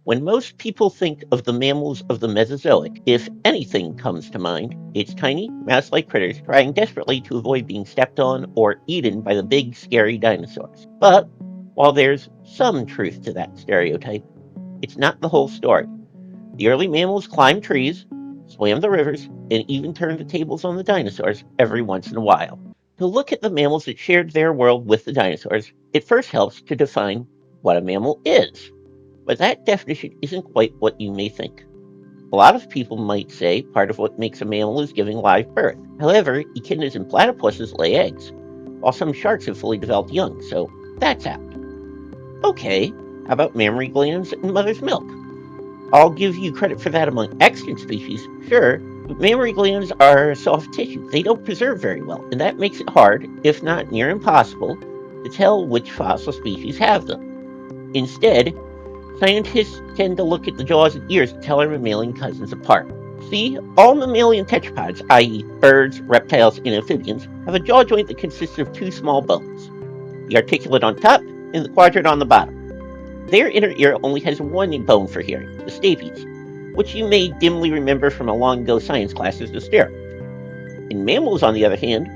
When most people think of the mammals of the Mesozoic, if anything comes to mind, it's tiny, mouse-like critters trying desperately to avoid being stepped on or eaten by the big, scary dinosaurs. But while there's some truth to that stereotype, it's not the whole story. The early mammals climbed trees, swam the rivers, and even turned the tables on the dinosaurs every once in a while. To look at the mammals that shared their world with the dinosaurs, it first helps to define what a mammal is. But that definition isn't quite what you may think. A lot of people might say part of what makes a mammal is giving live birth. However, echidnas and platypuses lay eggs, while some sharks have fully developed young, so that's out. Okay, how about mammary glands and mother's milk? I'll give you credit for that among extant species, sure, but mammary glands are soft tissue. They don't preserve very well, and that makes it hard, if not near impossible, to tell which fossil species have them. Instead, scientists tend to look at the jaws and ears to tell our mammalian cousins apart. See, all mammalian tetrapods, i.e. birds, reptiles, and amphibians, have a jaw joint that consists of two small bones, the articulate on top and the quadrant on the bottom. Their inner ear only has one bone for hearing, the stapes, which you may dimly remember from a long ago science class as the sternum. In mammals, on the other hand,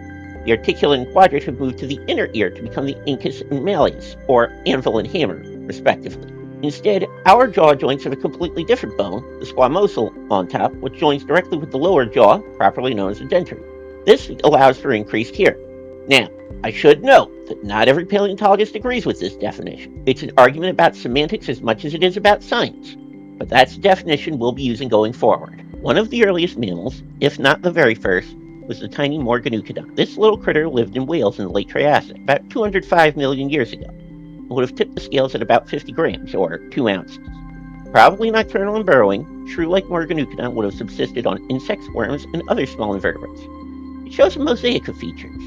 the articulate and quadrant have moved to the inner ear to become the incus and malleus, or anvil and hammer, respectively. Instead, our jaw joints have a completely different bone, the squamosal on top, which joins directly with the lower jaw, properly known as the dentary. This allows for increased hearing. Now, I should note that not every paleontologist agrees with this definition. It's an argument about semantics as much as it is about science, but that's the definition we'll be using going forward. One of the earliest mammals, if not the very first, was the tiny Morganeucodon. This little critter lived in Wales in the late Triassic, about 205 million years ago. It would have tipped the scales at about 50 grams, or 2 ounces. Probably nocturnal and burrowing, shrew-like Morganeucodon would have subsisted on insects, worms, and other small invertebrates. It shows a mosaic of features,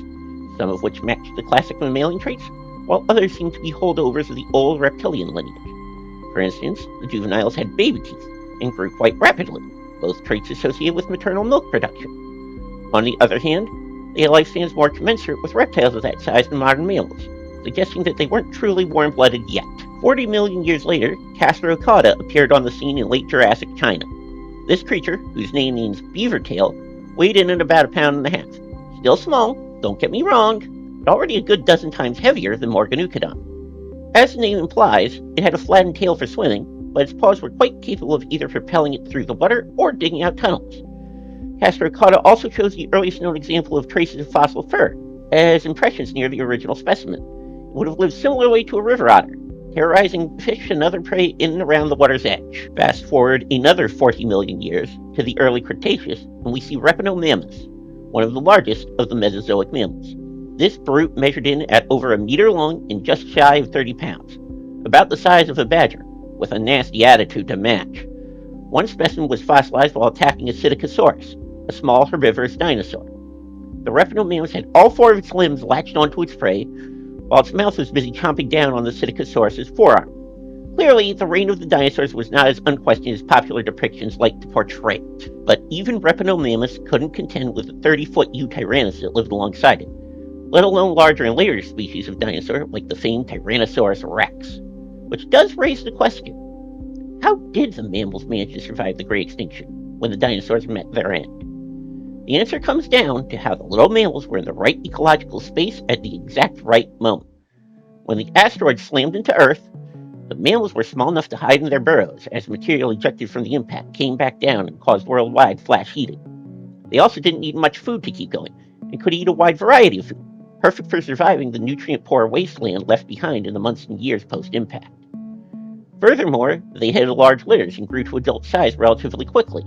some of which match the classic mammalian traits, while others seem to be holdovers of the old reptilian lineage. For instance, the juveniles had baby teeth and grew quite rapidly, both traits associated with maternal milk production. On the other hand, they had lifespans more commensurate with reptiles of that size than modern mammals, suggesting that they weren't truly warm-blooded yet. 40 million years later, Castrocauda appeared on the scene in late Jurassic China. This creature, whose name means beaver tail, weighed in at about 1.5 pounds. Still small, don't get me wrong, but already a good dozen times heavier than Morganeucodon. As the name implies, it had a flattened tail for swimming, but its paws were quite capable of either propelling it through the water or digging out tunnels. Castrocauda also shows the earliest known example of traces of fossil fur, as impressions near the original specimen. It would have lived similarly to a river otter, terrorizing fish and other prey in and around the water's edge. Fast forward another 40 million years to the early Cretaceous, and we see Reptinomammus, one of the largest of the Mesozoic mammals. This brute measured in at over 1 meter long and just shy of 30 pounds, about the size of a badger, with a nasty attitude to match. One specimen was fossilized while attacking a Psittacosaurus, a small herbivorous dinosaur. The Reptinomammus had all 4 of its limbs latched onto its prey, while its mouth was busy chomping down on the Psittacosaurus's forearm. Clearly, the reign of the dinosaurs was not as unquestioned as popular depictions like to portray it. But even Reptinomammus couldn't contend with the 30-foot Eutyrannus that lived alongside it, let alone larger and later species of dinosaur like the famed Tyrannosaurus rex. Which does raise the question, how did the mammals manage to survive the Great Extinction when the dinosaurs met their end? The answer comes down to how the little mammals were in the right ecological space at the exact right moment. When the asteroid slammed into Earth, the mammals were small enough to hide in their burrows as material ejected from the impact came back down and caused worldwide flash heating. They also didn't need much food to keep going and could eat a wide variety of food, perfect for surviving the nutrient-poor wasteland left behind in the months and years post-impact. Furthermore, they had large litters and grew to adult size relatively quickly,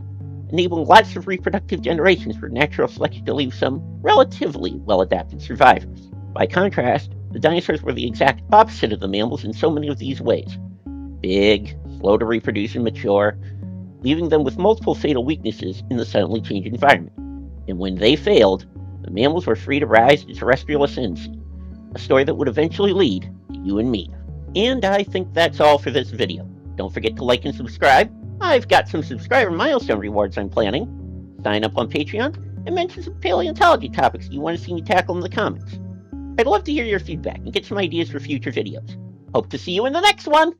enabling lots of reproductive generations for natural selection to leave some relatively well-adapted survivors. By contrast, the dinosaurs were the exact opposite of the mammals in so many of these ways. Big, slow to reproduce and mature, leaving them with multiple fatal weaknesses in the suddenly changed environment. And when they failed, the mammals were free to rise to terrestrial ascendancy, a story that would eventually lead to you and me. And I think that's all for this video. Don't forget to like and subscribe. I've got some subscriber milestone rewards I'm planning. Sign up on Patreon and mention some paleontology topics you want to see me tackle in the comments. I'd love to hear your feedback and get some ideas for future videos. Hope to see you in the next one!